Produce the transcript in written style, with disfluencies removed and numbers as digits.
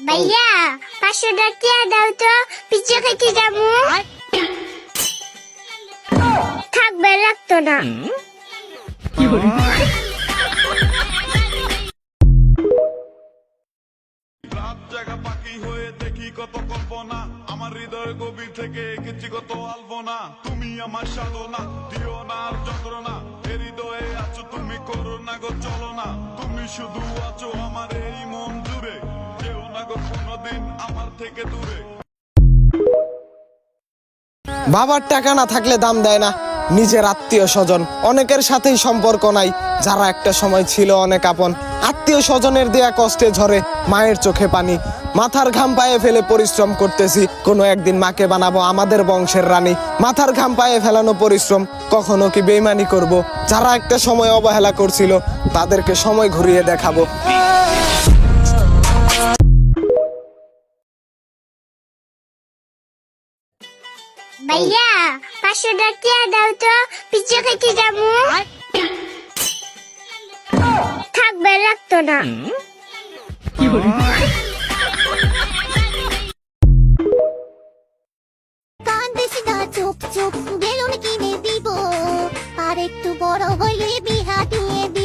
ভাইয়া 500 টাকা দাও তো, পিজ্জা খেতে যাবো। থাকবে, লাগতো না। রাত জাগা পাখি হয়ে দেখি কত কল্পনা, আমার হৃদয়ের গভীর থেকে এঁকেছি কত আলপনা। তুমি আমার সাধনা, দিও না আর যন্ত্রণা, এ হৃদয়ে আছো তুমি, করো না গো চলো না। তুমি শুধু আছো আমার এই মন জুড়ে, যেও না গো কোনোদিন আমার থেকে দূরে। বাবার টাকা না থাকলে দাম দেয় না নিজের আত্মীয় স্বজন, অনেকের সাথেই সম্পর্ক নাই যারা একটা সময় ছিল অনেক আপন। আত্মীয় স্বজনের দেয়া কষ্টে ঝরে মায়ের চোখে পানি, মাথার ঘাম পায়ে ফেলে পরিশ্রম করতেছি, কোনো একদিন মাকে বানাবো আমাদের বংশের রানী। মাথার ঘাম পায়ে ফেলানো পরিশ্রম, কখনো কি বেইমানি করব? যারা একটা সময় অবহেলা করছিল তাদেরকে সময় ঘুরিয়ে দেখাবো। ভাইয়া 500 টাকা দাও তো, পিজ্জা খেতে যাবো। থাকবে, লাগতো না। কান্দিস না চুপ চুপ, বেলুন কিনে দিব, আর একটু বড় হইলে বিহা দিয়ে দিব।